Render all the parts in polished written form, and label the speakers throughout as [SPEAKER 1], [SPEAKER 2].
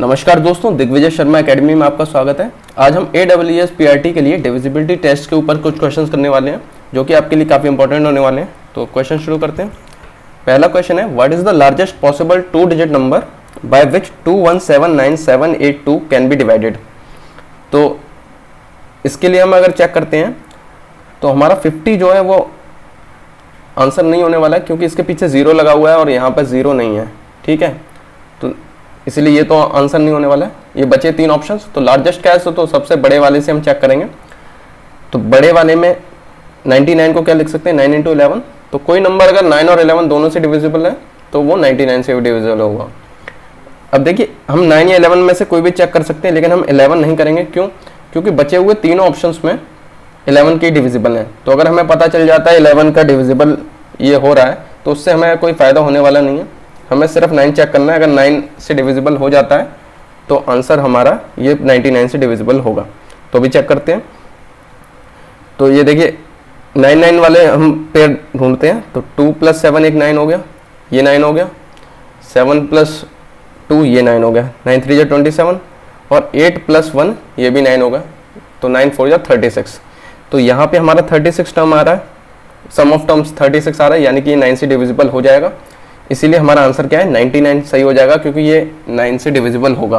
[SPEAKER 1] नमस्कार दोस्तों, दिग्विजय शर्मा एकेडमी में आपका स्वागत है। आज हम AWS PRT के लिए डिविजिबिलिटी टेस्ट के ऊपर कुछ क्वेश्चंस करने वाले हैं जो कि आपके लिए काफ़ी इंपॉर्टेंट होने वाले हैं। तो क्वेश्चन शुरू करते हैं। पहला क्वेश्चन है, what is the largest possible 2 digit number by which 2179782 can be divided. तो इसके लिए हम अगर चेक करते हैं तो हमारा 50 जो है वो आंसर नहीं होने वाला है क्योंकि इसके पीछे 0 लगा हुआ है और यहाँ पर 0 नहीं है। ठीक है, तो इसलिए ये तो आंसर नहीं होने वाला है। ये बचे 3 ऑप्शंस। तो लार्जेस्ट क्या है, तो सबसे बड़े वाले से हम चेक करेंगे। तो बड़े वाले में 99 को क्या लिख सकते हैं, 9 × 11। तो कोई नंबर अगर 9 और 11 दोनों से डिविजिबल है तो वो 99 से भी डिविजिबल होगा। अब देखिए, हम 9 या 11 में से कोई भी चेक कर सकते हैं, लेकिन हम 11 नहीं करेंगे। क्यों? क्योंकि बचे हुए तीनों ऑप्शंस में 11 के डिविजिबल है। तो अगर हमें पता चल जाता है 11 का डिविजिबल ये हो रहा है तो उससे हमें कोई फ़ायदा होने वाला नहीं है। हमें सिर्फ 9 चेक करना है। अगर 9 से डिविजिबल हो जाता है तो आंसर हमारा ये 99 से डिविजिबल होगा। तो अभी चेक करते हैं। तो ये देखिए 99 वाले हम पेयर ढूंढते हैं। तो 2 + 7 एक 9 हो गया, ये 9 हो गया। 7 + 2 ये 9 हो गया, 9 × 3 = 27 और 8 + 1 ये भी 9 होगा। तो 9 × 4 = 36। तो यहाँ पे हमारा 36 टर्म आ रहा है, सम ऑफ टर्म्स 36 आ रहा है, यानी कि ये 9 से डिविजिबल हो जाएगा। इसीलिए हमारा आंसर क्या है, 99 सही हो जाएगा क्योंकि ये 9 से डिविजिबल होगा।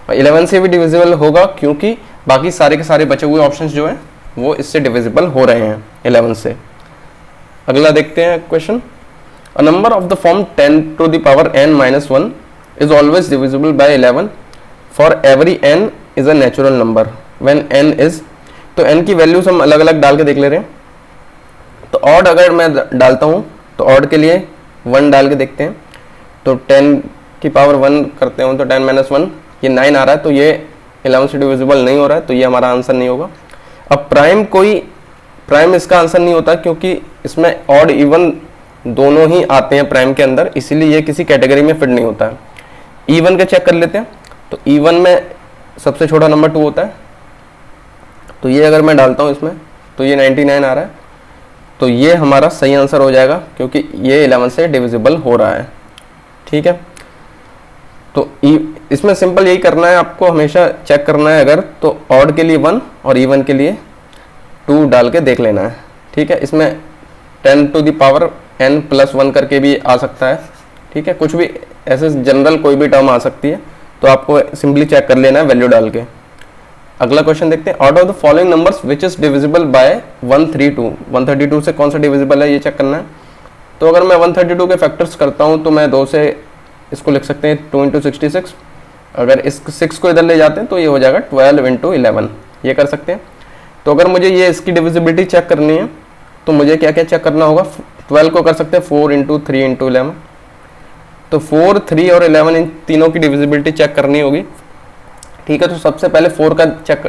[SPEAKER 1] और 11 से भी डिविजिबल होगा क्योंकि बाकी सारे के सारे बचे हुए ऑप्शंस जो हैं वो इससे डिविजिबल हो रहे हैं 11 से। अगला देखते हैं question. A number of the form 10⁻n-1 is always divisible by 11 for every n is a natural number when n is. तो n की वैल्यूज हम अलग अलग डाल के देख ले रहे हैं। तो ऑड अगर मैं डालता हूँ तो ऑड के लिए 1 डाल के देखते हैं। तो 10⁻1 करते हो तो 10 - 1 ये 9 आ रहा है, तो ये 11 से डिविजिबल नहीं हो रहा है, तो ये हमारा आंसर नहीं होगा। अब प्राइम इसका आंसर नहीं होता क्योंकि इसमें ऑड इवन दोनों ही आते हैं प्राइम के अंदर, इसीलिए ये किसी कैटेगरी में फिट नहीं होता है। इवन के चेक कर लेते हैं। तो इवन में सबसे छोटा नंबर 2 होता है। तो ये अगर मैं डालता हूँ इसमें तो ये 99 आ रहा है, तो ये हमारा सही आंसर हो जाएगा क्योंकि ये 11 से डिविजिबल हो रहा है। ठीक है, तो इसमें सिंपल यही करना है, आपको हमेशा चेक करना है। अगर तो ऑड के लिए 1 और इवन के लिए 2 डाल के देख लेना है। ठीक है, इसमें 10⁻n + 1 करके भी आ सकता है। ठीक है, कुछ भी ऐसे जनरल कोई भी टर्म आ सकती है, तो आपको सिंपली चेक कर लेना है वैल्यू डाल के। अगला क्वेश्चन देखते हैं। Out of the following numbers which is divisible bye 132। 132 से कौन सा डिविजिबल है ये चेक करना है। तो अगर मैं 132 के फैक्टर्स करता हूँ तो मैं 2 से इसको लिख सकते हैं 2 × 66। अगर इस 6 को इधर ले जाते हैं तो ये हो जाएगा 12 × 11, ये कर सकते हैं। तो अगर मुझे ये इसकी डिविजिबिलिटी चेक करनी है तो मुझे क्या क्या चेक करना होगा। 12 को कर सकते हैं 4 × 3 × 11। तो 4, 3 और 11 इन तीनों की डिविजिबिलिटी चेक करनी होगी। ठीक है, तो सबसे पहले 4 का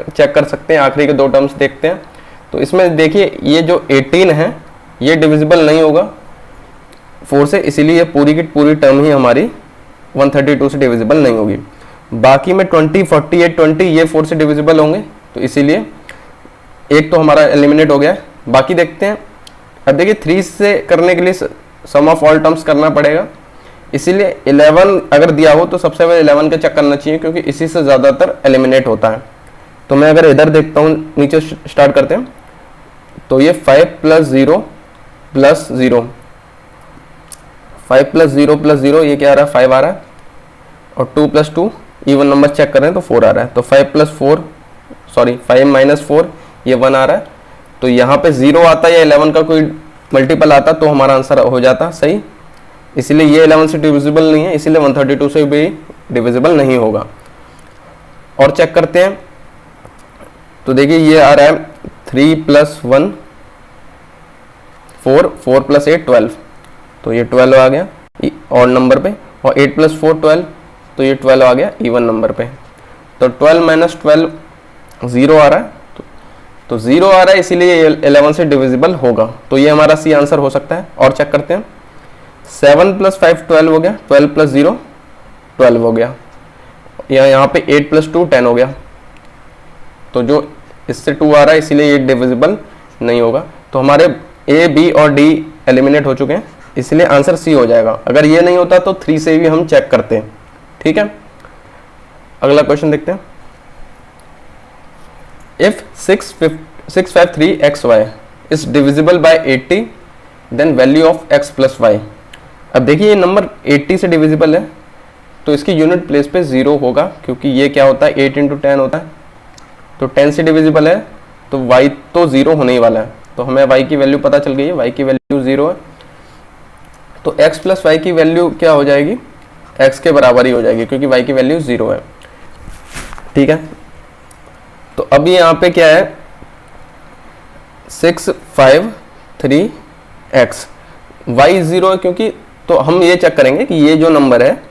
[SPEAKER 1] चेक कर सकते हैं। आखिरी के 2 टर्म्स देखते हैं। तो इसमें देखिए ये जो 18 है ये डिविजिबल नहीं होगा 4 से, इसीलिए पूरी की पूरी टर्म ही हमारी 132 से डिविजिबल नहीं होगी। बाकी में 20, 48, 20 ये 4 से डिविजिबल होंगे, तो इसीलिए एक तो हमारा एलिमिनेट हो गया है। बाकी देखते हैं। अब देखिए 3 से करने के लिए सम ऑफ ऑल टर्म्स करना पड़ेगा, इसीलिए 11 अगर दिया हो तो सबसे पहले 11 का चेक करना चाहिए क्योंकि इसी से ज़्यादातर एलिमिनेट होता है। तो मैं अगर इधर देखता हूँ, नीचे स्टार्ट करते हैं। तो ये 5 + 0 + 0, 5 + 0 + 0 ये क्या आ रहा है, 5 आ रहा है। और 2 + 2 इवन नंबर चेक कर रहे हैं तो 4 आ रहा है। तो 5 + 4 ये 1 आ रहा है। तो यहाँ पे 0 आता या 11 का कोई मल्टीपल आता तो हमारा आंसर हो जाता सही। इसीलिए ये 11 से डिविजिबल नहीं है, इसीलिए 132 से भी डिविजिबल नहीं होगा। और चेक करते हैं। तो देखिए ये आ रहा है 3 + 1 4, 4 + 8 12। तो ये 12 आ गया ऑड नंबर पे। और 8 + 4 12, तो ये 12 आ गया इवन नंबर पे। तो 12 - 12 0 आ रहा है। तो 0 आ रहा है, इसीलिए 11 से डिविजिबल होगा। तो ये हमारा सी आंसर हो सकता है। और चेक करते हैं। 7 + 5 12 हो गया, 12 + 0 12 हो गया। यहाँ पे 8 + 2 10 हो गया। तो जो इससे 2 आ रहा है इसीलिए ये डिविजिबल नहीं होगा। तो हमारे A, B और D एलिमिनेट हो चुके हैं, इसलिए आंसर सी हो जाएगा। अगर ये नहीं होता तो 3 से भी हम चेक करते हैं। ठीक है, अगला क्वेश्चन देखते हैं। If 653xy is divisible by 80 then value of x plus y. अब देखिए ये नंबर 80 से डिविजिबल है तो इसकी यूनिट प्लेस पे 0 होगा, क्योंकि ये क्या होता है 8 × 10 होता है, तो 10 से डिविजिबल है तो y तो 0 होने ही वाला है। तो हमें y की वैल्यू पता चल गई है, y की वैल्यू 0 है, तो x प्लस वाई की वैल्यू क्या हो जाएगी, x के बराबर ही हो जाएगी, क्योंकि y की वैल्यू 0 है। ठीक है, तो अभी यहाँ पे क्या है 653x, y 0 है क्योंकि, तो हम ये चेक करेंगे कि ये जो नंबर है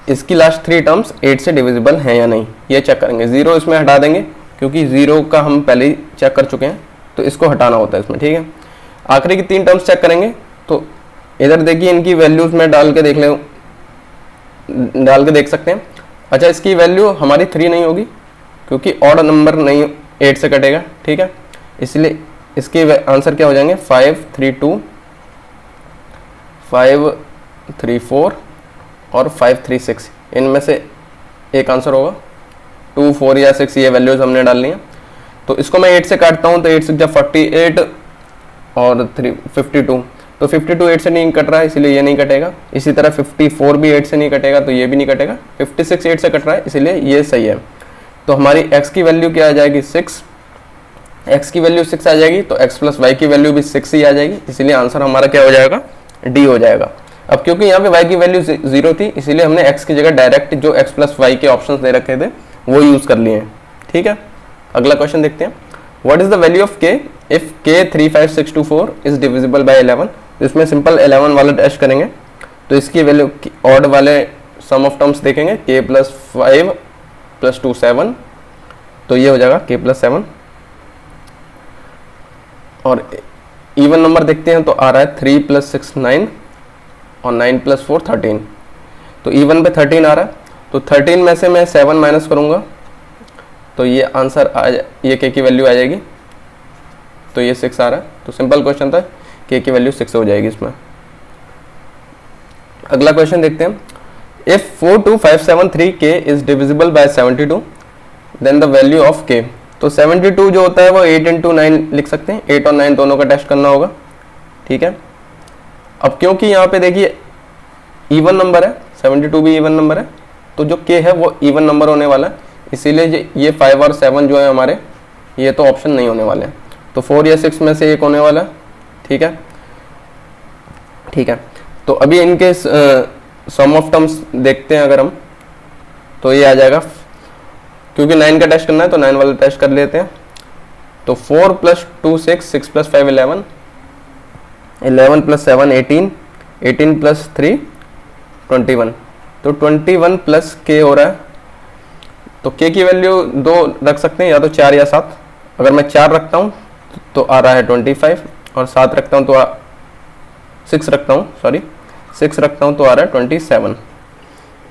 [SPEAKER 1] इसकी लास्ट 3 टर्म्स 8 से डिविजिबल हैं या नहीं, ये चेक करेंगे। 0 इसमें हटा देंगे क्योंकि 0 का हम पहले ही चेक कर चुके हैं, तो इसको हटाना होता है इसमें। ठीक है, आखिरी की 3 टर्म्स चेक करेंगे, तो इधर देखिए इनकी वैल्यूज में डाल के देख सकते हैं। अच्छा, इसकी वैल्यू हमारी 3 नहीं होगी क्योंकि ऑड नंबर नहीं 8 से कटेगा। ठीक है, इसलिए इसके आंसर क्या हो जाएंगे 532, 534 और 536, इनमें से एक आंसर होगा। 2, 4 या 6 ये वैल्यूज हमने डालनी है। तो इसको मैं 8 से काटता हूँ तो 8 6 48 और 3 52, तो 52 8 से नहीं कट रहा है इसलिए ये नहीं कटेगा। इसी तरह 54 भी 8 से नहीं कटेगा तो ये भी नहीं कटेगा। 56 8 से कट रहा है इसलिए ये सही है। तो हमारी x की वैल्यू क्या आ जाएगी 6, x की वैल्यू 6 आ जाएगी, तो x प्लस वाई की वैल्यू भी 6 ही आ जाएगी, इसलिए आंसर हमारा क्या हो जाएगा डी हो जाएगा। अब क्योंकि यहाँ पे y की वैल्यू 0 थी इसीलिए हमने x की जगह डायरेक्ट जो x प्लस वाई के ऑप्शंस दे रखे थे वो यूज कर लिए हैं। ठीक है, अगला क्वेश्चन देखते हैं। What is the value of k if k 35624 is divisible bye 11। तो इसमें सिंपल 11 वाला टेस्ट करेंगे, तो इसकी वैल्यू ऑड वाले सम ऑफ टर्म्स देखेंगे, k प्लस 5 प्लस 2 7, तो ये हो जाएगा k प्लस 7। और इवन नंबर देखते हैं तो आ रहा है 3 प्लस 6 9 और 9 प्लस 4 13, तो इवन पे 13 आ रहा है, तो 13 में से मैं 7 माइनस करूंगा तो ये आंसर ये k की वैल्यू आ जाएगी, तो ये 6 आ रहा है। तो सिंपल क्वेश्चन था, k की वैल्यू 6 हो जाएगी इसमें। अगला क्वेश्चन देखते हैं। If 42573k is divisible by 72 then the value of k। तो 72 जो होता है वो 8 × 9 लिख सकते हैं, 8 और 9 दोनों का टेस्ट करना होगा। ठीक है, अब क्योंकि यहाँ पे देखिए इवन नंबर है, 72 भी इवन नंबर है, तो जो k है वो इवन नंबर होने वाला है, इसीलिए ये 5 और 7 जो है हमारे ये तो ऑप्शन नहीं होने वाले हैं, तो 4 या 6 में से एक होने वाला है। ठीक है, ठीक है, तो अभी इनके सम ऑफ टर्म्स देखते हैं अगर हम, तो ये आ जाएगा, क्योंकि 9 का टेस्ट करना है तो 9 वाला टेस्ट कर लेते हैं। तो 4 प्लस 2 6, 6 प्लस 5 11, 11 प्लस 7 18, 18 प्लस 3 21, तो 21 प्लस k हो रहा है। तो k की वैल्यू 2 रख सकते हैं, या तो 4 या 7। अगर मैं 4 रखता हूँ तो आ रहा है 25, और 7 रखता हूँ तो 6 रखता हूँ, सॉरी 6 रखता हूँ तो आ रहा है 27।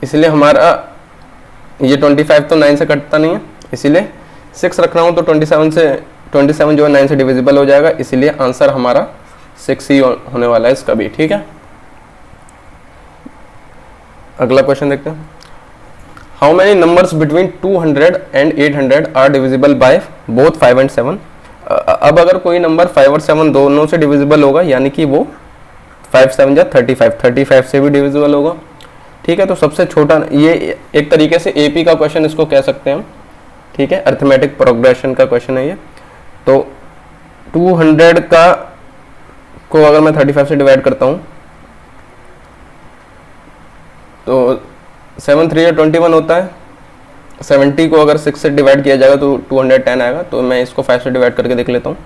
[SPEAKER 1] इसलिए हमारा ये 25 तो 9 से कटता नहीं है, इसीलिए 6 रख रहा हूँ तो 27 जो है 9 से डिविजिबल हो जाएगा, इसीलिए आंसर हमारा 6 ही होने वाला है इसका भी। ठीक है, अगला क्वेश्चन देखते हैं। How many numbers between 200 and 800 are divisible by both 5 and 7। अब अगर कोई नंबर 5 और 7 दोनों से डिविजिबल होगा, यानी कि वो 5 7 या 35 से भी डिविजिबल होगा। ठीक है, तो सबसे छोटा ये एक तरीके से एपी का क्वेश्चन इसको कह सकते हैं हम। ठीक है, अरिथमेटिक प्रोग्रेशन का क्वेश्चन है ये। तो 200 का को अगर मैं 35 से डिवाइड करता हूँ तो 7 3 या 21 होता है। 70 को अगर 6 से डिवाइड किया जाएगा तो 210 आएगा, तो मैं इसको 5 से डिवाइड करके देख लेता हूँ।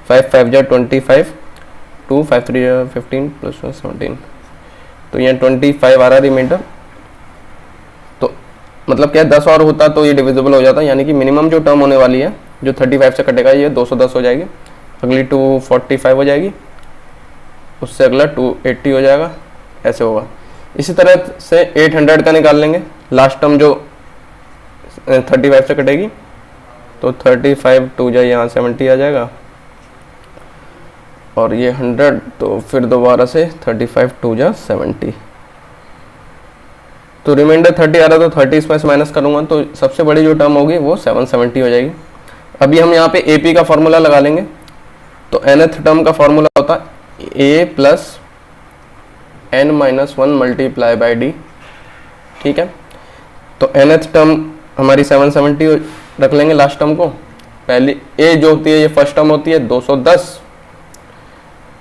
[SPEAKER 1] 5 5 जा 25, 2 5 3 जा 15 प्लस 17, तो यहाँ 25 आ रहा है रिमाइंडर। तो मतलब क्या 10 और होता तो ये डिविजिबल हो जाता, यानी कि मिनिमम जो टर्म होने वाली है जो 35 से कटेगा ये 210 हो जाएगी, अगली 245 हो जाएगी, उससे अगला 280 हो जाएगा, ऐसे होगा। इसी तरह से 800 का निकाल लेंगे, लास्ट टर्म जो 35 से कटेगी, तो 35 2 जा यहाँ 70 आ जाएगा, और ये 100, तो फिर दोबारा से 35 2 जा 70, तो रिमाइंडर 30 आ रहा है तो 30 इसमें से माइनस करूँगा तो सबसे बड़ी जो टर्म होगी वो 770 हो जाएगी। अभी हम यहाँ पे AP का फॉर्मूला लगा लेंगे। तो nth टर्म का फॉर्मूला होता है A plus n-1 multiply by D. ठीक है, तो nth टर्म हमारी 770 रख लेंगे लास्ट टर्म को। पहली A जो होती है ये फर्स्ट टर्म होती है 210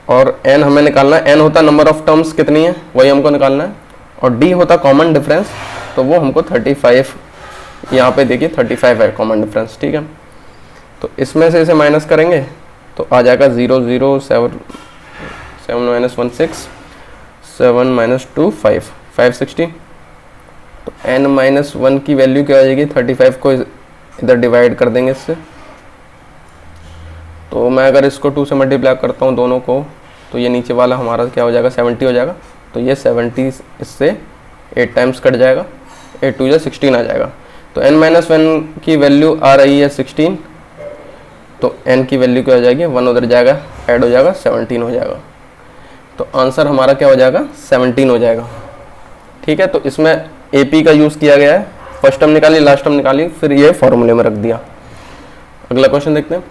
[SPEAKER 1] और n हमें निकालना है। n होता नंबर ऑफ टर्म्स कितनी है वही हमको निकालना है और d होता कॉमन डिफरेंस, तो वो हमको 35 यहाँ पे देखिए 35 है कॉमन डिफरेंस। ठीक है, तो इसमें से इसे माइनस करेंगे तो आ जाएगा 0 0 7 7 माइनस 1 6 7 माइनस 2 5 560। तो n-1 की वैल्यू क्या हो जाएगी 35 को इधर डिवाइड कर देंगे इससे। तो मैं अगर इसको 2 से मल्टीप्लाई करता हूँ दोनों को तो ये नीचे वाला हमारा क्या हो जाएगा 70 हो जाएगा। तो ये 70 इससे 8 टाइम्स कट जाएगा, 8 2 16 आ जाएगा। तो n-1 की वैल्यू आ रही है 16, तो n की वैल्यू क्या हो जाएगी 1 उधर जाएगा ऐड हो जाएगा 17 हो जाएगा। तो आंसर हमारा क्या हो जाएगा 17 हो जाएगा। ठीक है, तो इसमें AP का यूज़ किया गया है, फर्स्ट टर्म निकाली लास्ट टर्म निकाली फिर ये फॉर्मूले में रख दिया। अगला क्वेश्चन देखते हैं।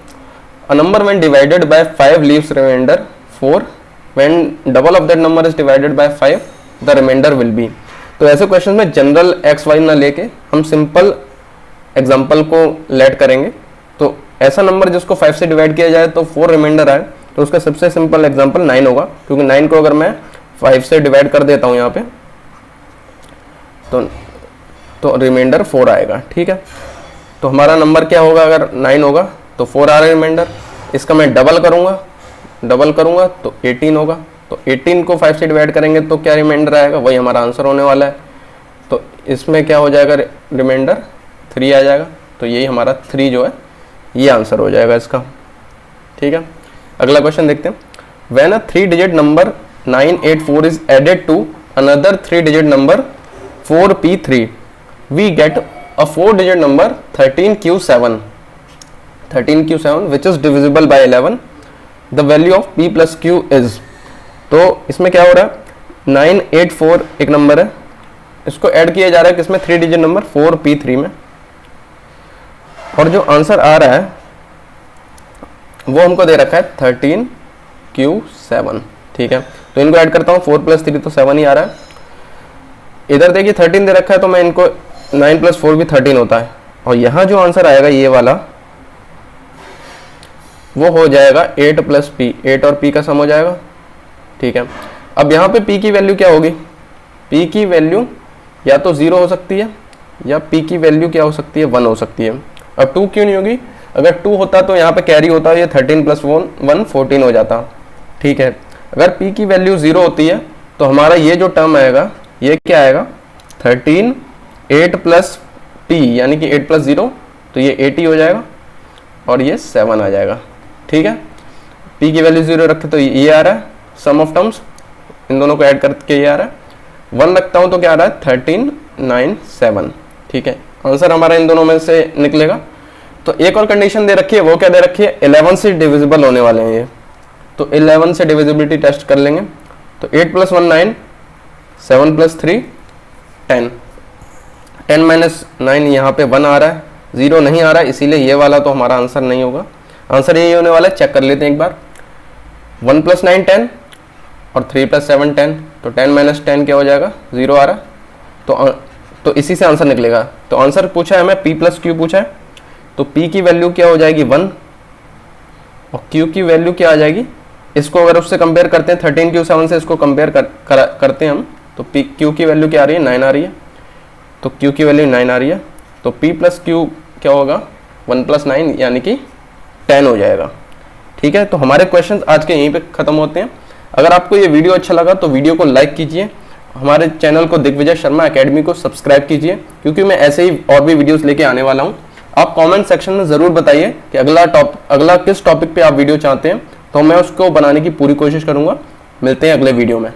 [SPEAKER 1] A number when divided by 5 leaves remainder 4, when double of that number is divided by 5 the remainder will be. तो ऐसे क्वेश्चन में जनरल एक्स वाई ना लेके हम सिंपल एग्जाम्पल को लेट करेंगे। तो ऐसा नंबर जिसको 5 से डिवाइड किया जाए तो 4 रिमाइंडर आए तो उसका सबसे सिंपल एग्जाम्पल 9 होगा, क्योंकि 9 को अगर मैं 5 से डिवाइड कर देता हूँ यहाँ पे तो रिमाइंडर 4 आएगा। ठीक है, तो हमारा नंबर क्या होगा अगर 9 होगा तो 4 आ रहा है रिमाइंडर। इसका मैं डबल करूँगा तो 18 होगा। तो 18 को 5 से डिवाइड करेंगे तो क्या रिमाइंडर आएगा, वही हमारा आंसर होने वाला है। तो इसमें क्या हो जाएगा रिमाइंडर 3 आ जाएगा। तो यही हमारा 3 जो है ये आंसर हो जाएगा इसका। ठीक है, अगला क्वेश्चन देखते हैं। When a 3 digit number 984 is added to another 3 digit number 4p3 we get a 4 digit number 13q7 which is divisible by 11, the value of p plus q is। तो इसमें क्या हो रहा है 984 एक नंबर है, इसको ऐड किया जा रहा है किसमें 3 डिजिट नंबर 4p3 में, और जो आंसर आ रहा है वो हमको दे रखा है 13q7। ठीक है, तो इनको ऐड करता हूँ 4 + 3 तो 7 ही आ रहा है। इधर देखिए 13 दे रखा है तो मैं इनको 9 + 4 भी 13 होता है, और यहाँ जो आंसर आएगा ये वाला वो हो जाएगा 8 + p, 8 और p का सम हो जाएगा। ठीक है, अब यहाँ पे p की वैल्यू क्या होगी, p की वैल्यू या तो 0 हो सकती है या p की वैल्यू क्या हो सकती है 1 हो सकती है। अब 2 क्यों नहीं होगी, अगर 2 होता तो यहाँ पे कैरी होता, ये 13 + 1 14 हो जाता। ठीक है, अगर p की वैल्यू 0 होती है तो हमारा ये जो टर्म आएगा ये क्या आएगा 13 8 + p यानी कि 8 + 0 तो ये 80 हो जाएगा और ये 7 आ जाएगा। ठीक है, p की वैल्यू 0 रखे तो ये आ रहा है सम ऑफ टर्म्स, इन दोनों को ऐड करके ये आ रहा है। 1 रखता हूँ तो क्या आ रहा है 13 9 7। ठीक है, आंसर हमारा इन दोनों में से निकलेगा। तो एक और कंडीशन दे रखी है, वो क्या दे रखी है 11 से डिविजिबल होने वाले हैं ये, तो 11 से डिविजिबिलिटी टेस्ट कर लेंगे। तो 8 + 1 9, 7 + 3 10, 10 - 9 यहाँ पे 1 आ रहा है, 0 नहीं आ रहा है, इसीलिए ये वाला तो हमारा आंसर नहीं होगा। आंसर यही होने वाला है, चेक कर लेते हैं एक बार। 1 + 9 10 और 3 + 7 10, तो 10 - 10 क्या हो जाएगा 0 आ रहा है, तो इसी से आंसर निकलेगा। तो आंसर पूछा है हमें p + q पूछा है, तो p की वैल्यू क्या हो जाएगी 1 और q की वैल्यू क्या आ जाएगी, इसको अगर उससे कंपेयर करते हैं 13q7 से इसको कंपेयर करते हैं हम, तो q की वैल्यू क्या आ रही है 9 आ रही है, तो q की वैल्यू 9 आ रही है, तो p + q क्या होगा 1 + 9 यानी कि 10 हो जाएगा। ठीक है, तो हमारे क्वेश्चंस आज के यहीं पे ख़त्म होते हैं। अगर आपको ये वीडियो अच्छा लगा तो वीडियो को लाइक कीजिए, हमारे चैनल को दिग्विजय शर्मा एकेडमी को सब्सक्राइब कीजिए, क्योंकि मैं ऐसे ही और भी वीडियोस लेके आने वाला हूँ। आप कमेंट सेक्शन में ज़रूर बताइए कि अगला किस टॉपिक पे आप वीडियो चाहते हैं, तो मैं उसको बनाने की पूरी कोशिश करूँगा। मिलते हैं अगले वीडियो में।